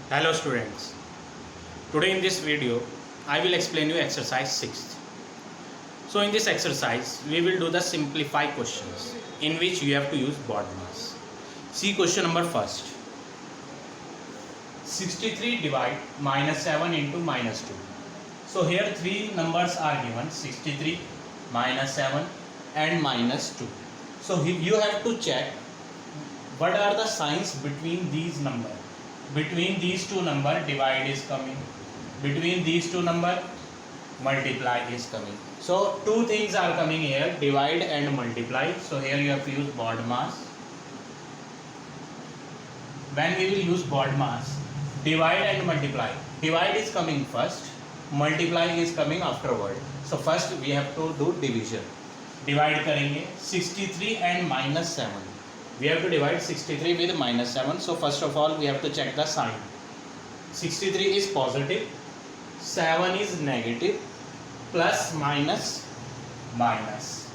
Hello students, today in this video I will explain you exercise 6th. So in this exercise we will do the simplify questions in which you have to use BODMAS. See question number first. 63 divide minus 7 into minus 2. So here three numbers are given, 63, minus 7 and minus 2. So you have to check what are the signs between these numbers. Between these two numbers divide is coming, between these two numbers multiply is coming. So two things are coming here, divide and multiply. So here you have to use BODMAS. When we will use BODMAS, divide and multiply, divide is coming first, multiply is coming afterward. So first we have to do division. Divide करेंगे 63 and minus 7. We have to divide 63 with minus 7. So first of all we have to check the sign. 63 is positive, 7 is negative, plus minus minus.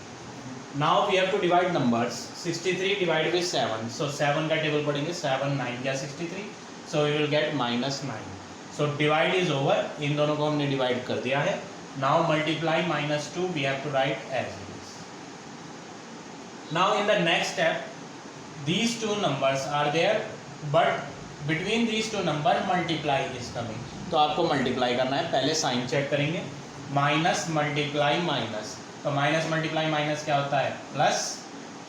Now we have to divide numbers. 63 divided with 7. So 7 का table पढ़ेंगे, 7 9 या 63. So we will get minus 9. So divide is over. इन दोनों को हमने divide कर दिया है. Now multiply minus 2 we have to write as it is. Now in the next step, these two numbers are there, but between these two number multiply is coming. तो आपको multiply करना है. पहले sign check करेंगे. Minus multiply minus. तो minus multiply minus क्या होता है? Plus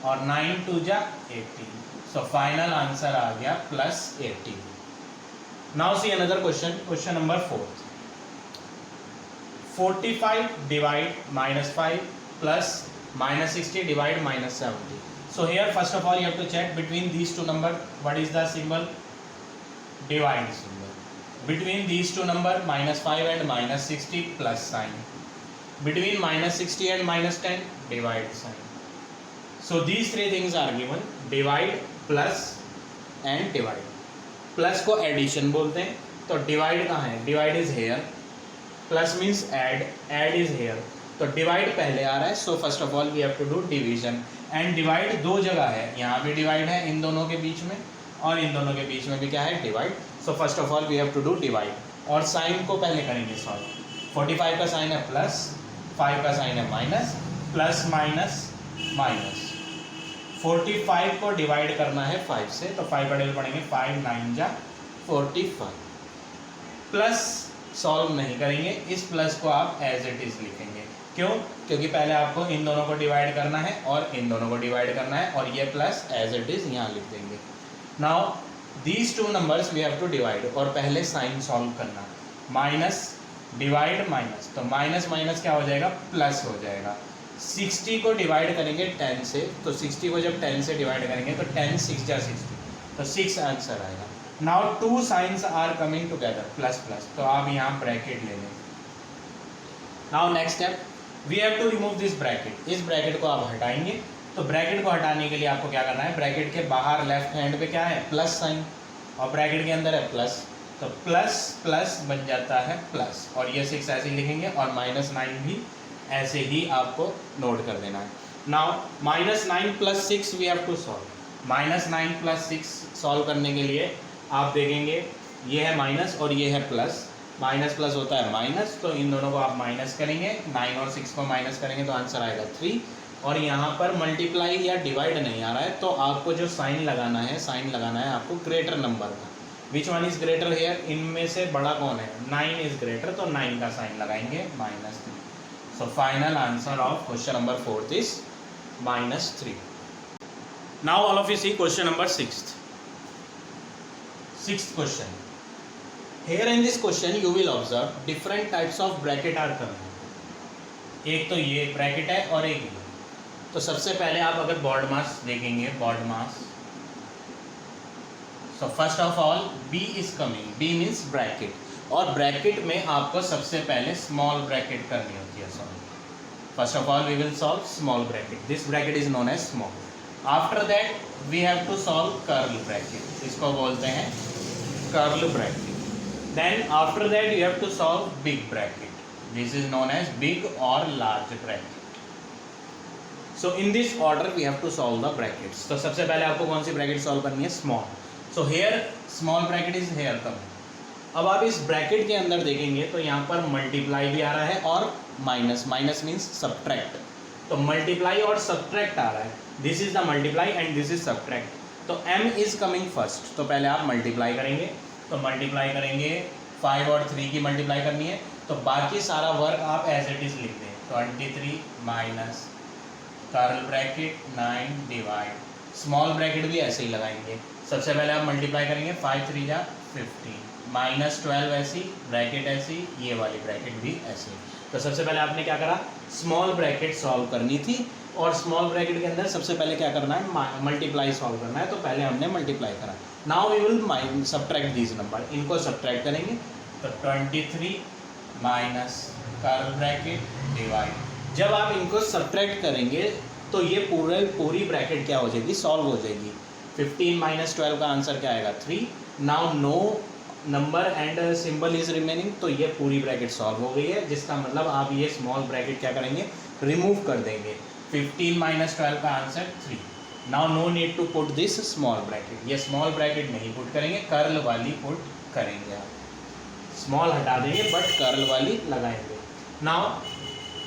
और 9 2 जा 18. So final answer आ गया plus 18. Now see another question. Question number 4. 45 divide minus 5 plus minus 60 divide minus 70. So here first of all you have to check between these two numbers what is the symbol? Divide symbol. Between these two numbers minus 5 and minus 60 plus sign. Between minus 60 and minus 10 divide sign. So these three things are given, divide, plus and divide. Plus को addition बोलते हैं. तो divide कहाँ है? Divide is here. Plus means add is here. तो divide पहले आ रहा है. So first of all we have to do division. And divide दो जगह है, यहाँ भी डिवाइड है इन दोनों के बीच में और इन दोनों के बीच में भी क्या है? Divide. So first of all we have to do divide. और साइन को पहले करेंगे सॉल्व. 45 का साइन है प्लस, 5 का साइन है माइनस, प्लस माइनस माइनस. 45 को डिवाइड करना है 5 से, तो 5 का डिवाइड पढ़ेंगे 5 9 जा 45. प्लस सॉल्व नहीं करेंगे, इस प्लस को आप एज इट इज लिखेंगे. क्यों? क्योंकि पहले आपको इन दोनों को डिवाइड करना है और इन दोनों को डिवाइड करना है, और ये प्लस एज इट इज यहाँ लिख देंगे. Now these two numbers we have to divide, और पहले साइन सॉल्व करना. माइनस डिवाइड माइनस, तो माइनस माइनस क्या हो जाएगा? प्लस हो जाएगा. 60 को डिवाइड करेंगे 10 से, तो 60 को जब 10 से डिवाइड करेंगे तो 10 6 जा 60, तो 6 आंसर आएगा. Now two signs are coming together, plus plus, तो आप यहाँ ब्रैकेट ले लें. Now next step, we have to remove this bracket. इस ब्रैकेट को आप हटाएंगे. तो ब्रैकेट को हटाने के लिए आपको क्या करना है? ब्रैकेट के बाहर लेफ्ट हैंड पे क्या है? प्लस साइन, और ब्रैकेट के अंदर है प्लस, तो प्लस प्लस बन जाता है प्लस, और ये 6 ऐसे ही लिखेंगे, और माइनस 9 भी ऐसे ही आपको नोट कर देना है. Now minus 9 plus 6 we have to solve. Minus 9 plus 6 solve करने के लिए आप देखेंगे ये है माइनस और ये है प्लस. माइनस प्लस होता है माइनस, तो इन दोनों को आप माइनस करेंगे. 9 और 6 को माइनस करेंगे तो आंसर आएगा 3. और यहाँ पर मल्टीप्लाई या डिवाइड नहीं आ रहा है, तो आपको जो साइन लगाना है, साइन लगाना है आपको ग्रेटर नंबर का. Which one is greater here? इनमें से बड़ा कौन है? 9 इज ग्रेटर, तो 9 का साइन लगाएंगे -3. So final answer of question number 4 is -3. Now all of you see question number 6th. 6th question. Here in this question you will observe different types of bracket are coming. एक तो ये bracket है और एक ये. तो सबसे पहले आप अगर BODMAS देखेंगे, BODMAS, so first of all B is coming. B means bracket, और ब्रैकेट में आपको सबसे पहले स्मॉल ब्रैकेट करनी होती है. Solve. First of all we will solve small bracket. This bracket is known as small. After that we have to solve curl bracket. इसको बोलते हैं curl bracket. Then after that you have to solve big bracket. This is known as big or large bracket. So in this order we have to solve the brackets. तो सबसे पहले आपको कौन सी bracket solve करनी है? Small. So here small bracket is here coming. अब आप इस ब्रैकेट के अंदर देखेंगे तो यहाँ पर मल्टीप्लाई भी आ रहा है और माइनस, माइनस मीन्स सब्ट्रैक्ट, तो मल्टीप्लाई और सब्ट्रैक्ट आ रहा है, this is the multiply and this is subtract, तो m इज कमिंग फर्स्ट, तो पहले आप मल्टीप्लाई करेंगे, तो मल्टीप्लाई करेंगे 5 और 3 की मल्टीप्लाई करनी है, तो बाकी सारा वर्क आप एज इट इज लिख दें, 23 minus curl bracket 9 divide, small bracket भी ऐसे ही लगाएंगे, सबसे पहले आप मल्टीप्लाई करेंगे 5 3 जा 15 माइनस 12 ऐसी, ब्रैकेट ऐसी, ये वाली ब्रैकेट भी ऐसी। तो सबसे पहले आपने क्या करा, स्मॉल ब्रैकेट सॉल्व करनी थी, और स्मॉल ब्रैकेट के अंदर सबसे पहले क्या करना है, मल्टीप्लाई सॉल्व करना है, तो पहले हमने मल्टीप्लाई करा। Now we will subtract these number, इनको सब्ट्रैक्ट करेंगे, तो 23 माइनस कर्ल ब्रैकेट डिवाइड, जब आप इनको सब्ट्रैक्ट करेंगे तो ये पूरी ब्रैकेट क्या हो जाएगी, सॉल्व हो जाएगी। 15 माइनस 12 का आंसर क्या आएगा 3। Now no number and symbol is remaining, तो ये पूरी ब्रैकेट सॉल्व हो गई है, जिसका मतलब आप ये स्मॉल ब्रैकेट क्या करेंगे, रिमूव कर देंगे। 15 माइनस 12 का answer 3। Now no need to put this small bracket, ये स्मॉल ब्रैकेट नहीं पुट करेंगे, कर्ल वाली पुट करेंगे, आप स्मॉल हटा देंगे बट कर्ल वाली लगाएंगे। Now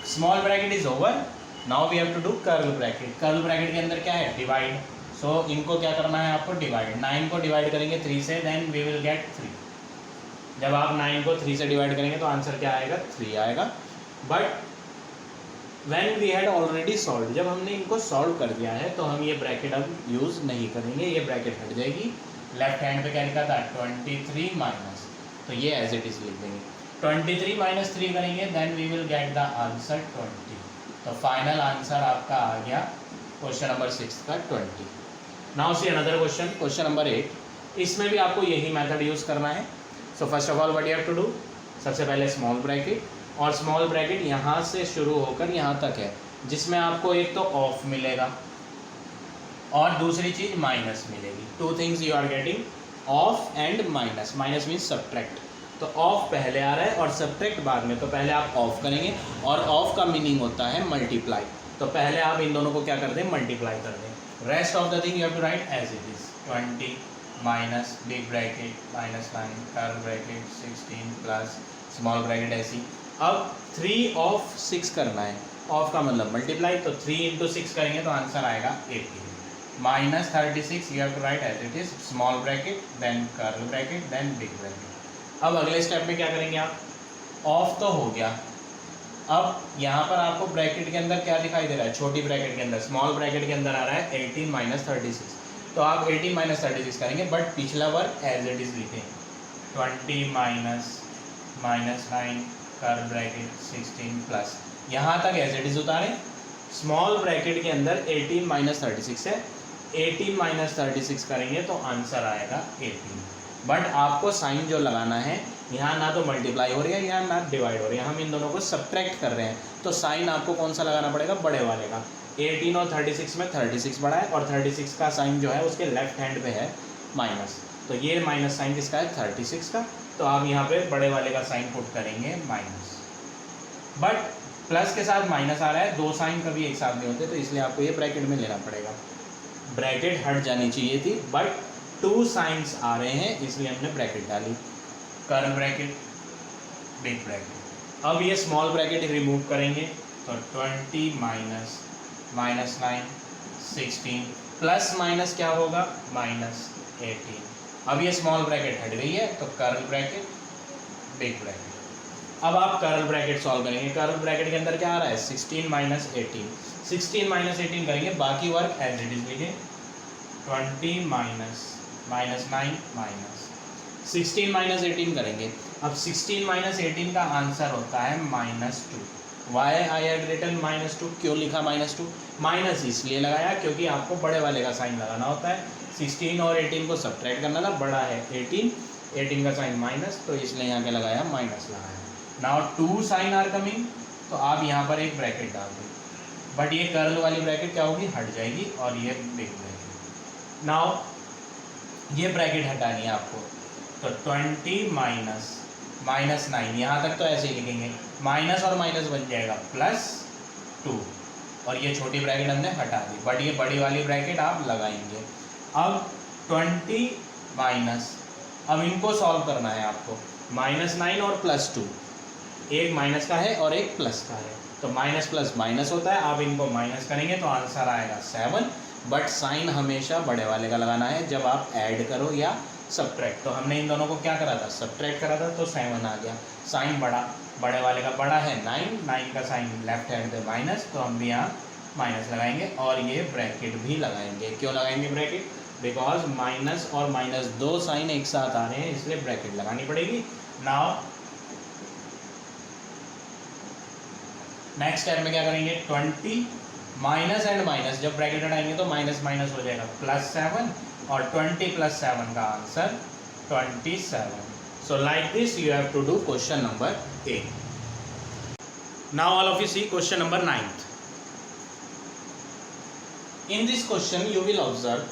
small bracket is over, now we have to do curl bracket. Curl bracket के अंदर क्या है, डिवाइड, सो इनको क्या करना है आपको, डिवाइड, 9 को डिवाइड करेंगे 3 से, देन वी विल गेट 3। जब आप 9 को 3 से डिवाइड करेंगे तो आंसर क्या आएगा, 3 आएगा। But when we had already solve, जब हमने इनको सॉल्व कर दिया है तो हम ये ब्रैकेट अब यूज़ नहीं करेंगे, ये ब्रैकेट हट जाएगी। लेफ्ट हैंड पे क्या लिखा था, 23 माइनस, तो ये एज इट इज़ लिख देंगे। 23 माइनस 3 करेंगे, then we will get the answer 20। तो फाइनल आंसर आपका आ गया क्वेश्चन नंबर 6 का 20। Now see another question, question number 8। इसमें भी आपको यही मेथड यूज़ करना है। So first of all what you have to do, सबसे पहले स्मॉल ब्रैकेट, और स्मॉल ब्रैकेट यहाँ से शुरू होकर यहाँ तक है, जिसमें आपको एक तो ऑफ मिलेगा और दूसरी चीज़ माइनस मिलेगी। 2 things you are getting, of and minus. Minus means subtract, तो ऑफ पहले आ रहा है और सब्ट्रैक्ट बाद में, तो पहले आप ऑफ करेंगे, और ऑफ का मीनिंग होता है मल्टीप्लाई, तो पहले आप इन दोनों को क्या कर दें, मल्टीप्लाई कर दें। Rest of the thing you have to write as it is, 20 minus big bracket minus 9 curl bracket 16 plus small bracket ऐसी। अब 3 ऑफ 6 करना है, ऑफ का मतलब मल्टीप्लाई, तो 3 इंटू 6 करेंगे तो आंसर आएगा 18 minus 36, you have to write as it is, small bracket then curl bracket then big bracket. अब अगले स्टेप में क्या करेंगे आप, ऑफ तो हो गया, अब यहाँ पर आपको ब्रैकेट के अंदर क्या दिखाई दे रहा है, छोटी ब्रैकेट के अंदर, स्मॉल ब्रैकेट के अंदर आ रहा है 18 माइनस 36, तो आप 18 माइनस 36 करेंगे, बट पिछला वर्क एज इट इज लिखें, 20 माइनस 9 कर्ल ब्रैकेट 16 प्लस, यहाँ तक एज इट इज उतारें। स्मॉल ब्रैकेट के अंदर 18 माइनस 36 है, 18 माइनस 36 करेंगे तो आंसर आएगा 18, बट आपको साइन जो लगाना है, यहाँ ना तो मल्टीप्लाई हो रही है, यहाँ ना डिवाइड हो रही है, हम इन दोनों को सब्ट्रैक्ट कर रहे हैं, तो साइन आपको कौन सा लगाना पड़ेगा, बड़े वाले का। 18 और 36 में 36 बड़ा है, और 36 का साइन जो है उसके लेफ्ट हैंड पे है माइनस, तो ये माइनस साइन किसका है, 36 का, तो आप यहाँ पे बड़े वाले का साइन पुट करेंगे माइनस, बट प्लस के साथ माइनस आ रहा है, 2 साइन कभी एक साथ नहीं होते, तो इसलिए आपको ये ब्रैकेट में लेना पड़ेगा। ब्रैकेट हट जानी चाहिए थी, बट 2 साइंस आ रहे हैं, इसलिए हमने ब्रैकेट डाली, कर्ल ब्रैकेट बिग ब्रैकेट। अब ये स्मॉल ब्रैकेट रिमूव करेंगे, तो 20 माइनस 9 16 प्लस माइनस क्या होगा, माइनस 18। अब ये स्मॉल ब्रैकेट हट गई है, तो कर्ल ब्रैकेट बिग ब्रैकेट। अब आप कर्ल ब्रैकेट सॉल्व करेंगे, कर्ल ब्रैकेट के अंदर क्या आ रहा है, 16 माइनस 18, 16 माइनस 18 करेंगे, बाकी वर्क एज इट इज लीजिए, 20 माइनस 9 माइनस 16 माइनस 18 करेंगे। अब 16 माइनस 18 का आंसर होता है -2। वाई आई हैड रिटन -2, क्यों लिखा -2, माइनस इसलिए लगाया क्योंकि आपको बड़े वाले का साइन लगाना होता है, 16 और 18 को सब्ट्रैक्ट करना था, बड़ा है 18 का साइन माइनस, तो इसलिए यहाँ क्या लगाया, माइनस लगाया। नाउ 2 साइन आर कमिंग, तो आप यहाँ पर एक ब्रैकेट डाल दें, बट ये कर्ल वाली ब्रैकेट क्या होगी, हट जाएगी, और ये बिग ब्रैकेट। नाउ ये ब्रैकेट हटानी है आपको, तो 20 माइनस 9, यहाँ तक तो ऐसे ही लिखेंगे, माइनस और माइनस बन जाएगा +2, और ये छोटी ब्रैकेट हमने हटा दी, बट ये बड़ी वाली ब्रैकेट आप लगाएंगे। अब 20 माइनस अब इनको सॉल्व करना है आपको। -9 और +2, एक माइनस का है और एक प्लस का है, तो माइनस प्लस माइनस होता है। आप इनको माइनस करेंगे तो आंसर आएगा 7, बट साइन हमेशा बड़े वाले का लगाना है जब आप ऐड करो या सब्ट्रैक्ट। तो हमने इन दोनों को क्या करा था, सब्ट्रैक्ट करा था, तो 7 आ गया। साइन बड़े वाले का बड़ा है 9 का साइन लेफ्ट हैंड पे माइनस, तो हम भी यहाँ माइनस लगाएंगे और ये ब्रैकेट भी लगाएंगे। क्यों लगाएंगे ब्रैकेट? बिकॉज माइनस और माइनस दो साइन एक साथ आ रहे हैं, इसलिए ब्रैकेट लगानी पड़ेगी। नाउ नेक्स्ट स्टेप में क्या करेंगे, 20 माइनस एंड माइनस जब ब्रैकेट हटाएंगे तो माइनस माइनस हो जाएगा +7, और 20 + 7 का answer 27। So like this you have to do question number 8। Now all of you see question number 9th। In this question you will observe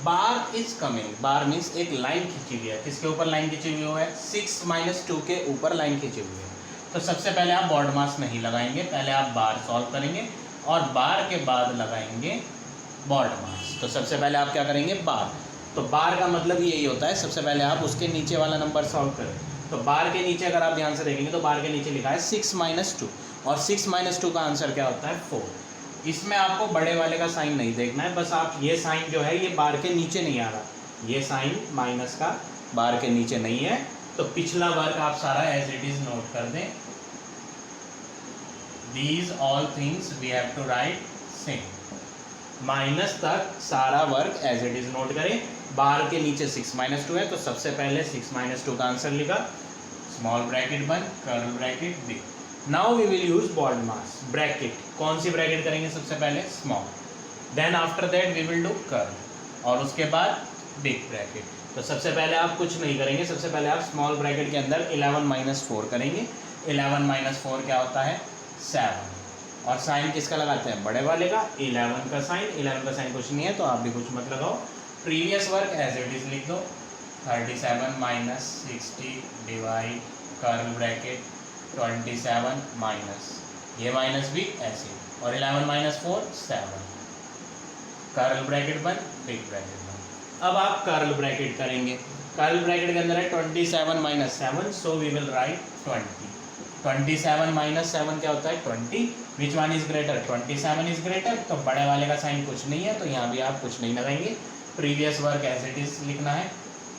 bar is coming. Bar means एक line खींची हुई है। किसके ऊपर लाइन खींची हुई है? 6 - 2 के ऊपर लाइन खींची हुई है। तो सबसे पहले आप बॉड मास नहीं लगाएंगे, पहले आप बार सॉल्व करेंगे और बार के बाद लगाएंगे बॉड मास। तो सबसे पहले आप क्या करेंगे, बार। तो बार का मतलब यही होता है, सबसे पहले आप उसके नीचे वाला नंबर सॉल्व करें। तो बार के नीचे अगर आप ध्यान से देखेंगे तो बार के नीचे लिखा है 6 - 2, और 6 - 2 का आंसर क्या होता है 4। इसमें आपको बड़े वाले का साइन नहीं देखना है, बस आप ये साइन जो है ये बार के नीचे नहीं आ रहा, ये साइन माइनस का बार के नीचे नहीं है, तो पिछला वर्क आप सारा एज इट इज नोट कर दें। These all things we have to write same. Minus तक सारा work as it is note करें। बार के नीचे 6 - 2 है, तो सबसे पहले 6 - 2 का आंसर लिखा, स्मॉल ब्रैकेट बंद, curl bracket big. Now we will use BODMAS. Bracket कौन सी ब्रैकेट करेंगे? सबसे पहले small, then after that we will do curl, और उसके बाद बिग ब्रैकेट। तो सबसे पहले आप कुछ नहीं करेंगे, सबसे पहले आप स्मॉल ब्रैकेट के अंदर 11 - 4 करेंगे। 11 - 4 क्या होता है 7, और साइन किसका लगाते हैं? बड़े वाले का। 11 का साइन, 11 का साइन कुछ नहीं है तो आप भी कुछ मत लगाओ। Previous work as it is लिख दो, 37 - 60 डिवाइड कर्ल ब्रैकेट 27 माइनस, ये माइनस भी ऐसे, और 11 - 4 7, कर्ल ब्रैकेट बन, बिग ब्रैकेट बन। अब आप कर्ल ब्रैकेट करेंगे। कर्ल ब्रैकेट के अंदर है 27 - 7, सो वी विल राइट 20। 27 - 7 क्या होता है 20। विच one is greater? 27 is greater, तो बड़े वाले का साइन कुछ नहीं है, तो यहाँ भी आप कुछ नहीं लगाएंगे। Previous work as it is लिखना है,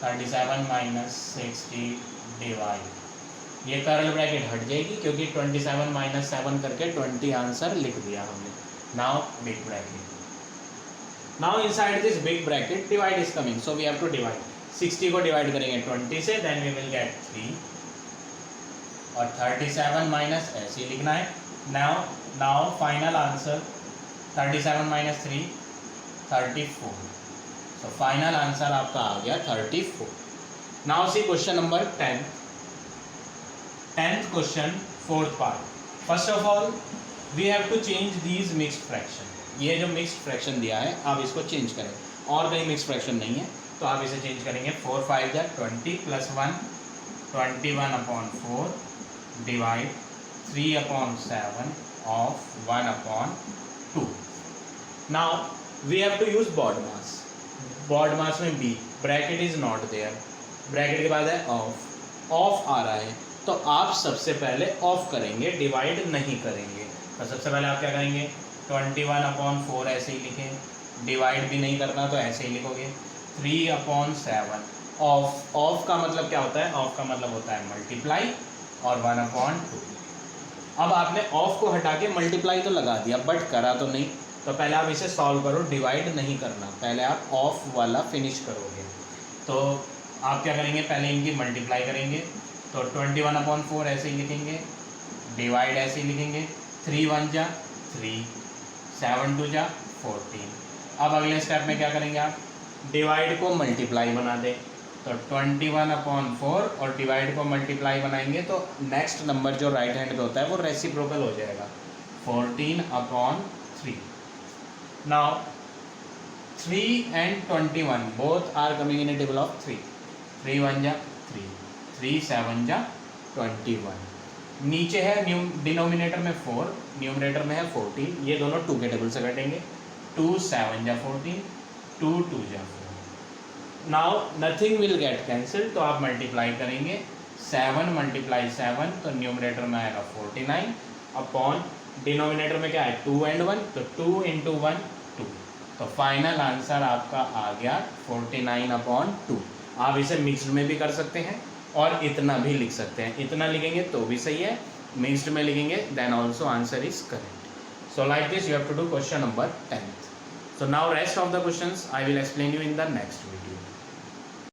37 - 60 डिवाइड, ये कर्ल ब्रैकेट हट जाएगी क्योंकि 27 - 7 करके 20 आंसर लिख दिया हमने। Now big bracket, now inside this big bracket divide is coming, so we have to divide. 60 को डिवाइड करेंगे 20 से, देन वी विल गेट 3, और 37 माइनस ऐसे ही लिखना है। Now final answer 37 - 3 34, so final answer आपका आ गया 34। Now see question number 10th question, 4th part. First of all we have to change these mixed fraction. ये जो मिक्स्ड फ्रैक्शन दिया है आप इसको चेंज करें, और कहीं मिक्स्ड फ्रैक्शन नहीं है तो आप इसे चेंज करेंगे। 4 × 5 = 20 + 1 21/4 divide 3/7 of 1/2। Now we have to use BODMAS. BODMAS में B, bracket is not there, bracket के बाद है ऑफ, ऑफ आ रहा है तो आप सबसे पहले ऑफ करेंगे, डिवाइड नहीं करेंगे। तो सबसे पहले आप क्या करेंगे 21/4 ऐसे ही लिखें, डिवाइड भी नहीं करना तो ऐसे ही लिखोगे। 3/7 ऑफ, ऑफ का मतलब क्या होता है? ऑफ का मतलब होता है मल्टीप्लाई, और 1/2। अब आपने ऑफ को हटा के मल्टीप्लाई तो लगा दिया बट करा तो नहीं, तो पहले आप इसे सॉल्व करो, डिवाइड नहीं करना, पहले आप ऑफ वाला फिनिश करोगे। तो आप क्या करेंगे, पहले इनकी मल्टीप्लाई करेंगे, तो 21/4 ऐसे ही लिखेंगे, डिवाइड ऐसे ही लिखेंगे। 3 × 1 = 3, 7 × 2 = 14। अब अगले स्टेप में क्या करेंगे आप, डिवाइड को मल्टीप्लाई बना दें, तो 21/4 और डिवाइड को मल्टीप्लाई बनाएंगे तो नेक्स्ट नंबर जो राइट हैंड पे होता है वो रेसिप्रोकल हो जाएगा, 14/3। Now 3 and 21 both are coming in a table of 3, 3 × 1 = 3, 3 × 7 = 21। नीचे है डिनोमिनेटर में 4, न्यूमरेटर में है 14, ये दोनों 2 के टेबल से कटेंगे। 2 × 7 = 14, 2 × 2 = 4। Now nothing will get cancel, तो आप मल्टीप्लाई करेंगे 7 मल्टीप्लाई 7, तो न्यूमरेटर में आएगा 49 अपॉन डिनोमिनेटर में क्या है 2 and 1, तो 2 into 1 2, तो फाइनल आंसर आपका आ गया 49 अपॉन 2। आप इसे मिक्स्ड में भी कर सकते हैं और इतना भी लिख सकते हैं, इतना लिखेंगे तो भी सही है, मिक्स्ड में लिखेंगे then also answer is correct. So like this you have to do question number 10th। So now rest of the questions I will explain you in the next video.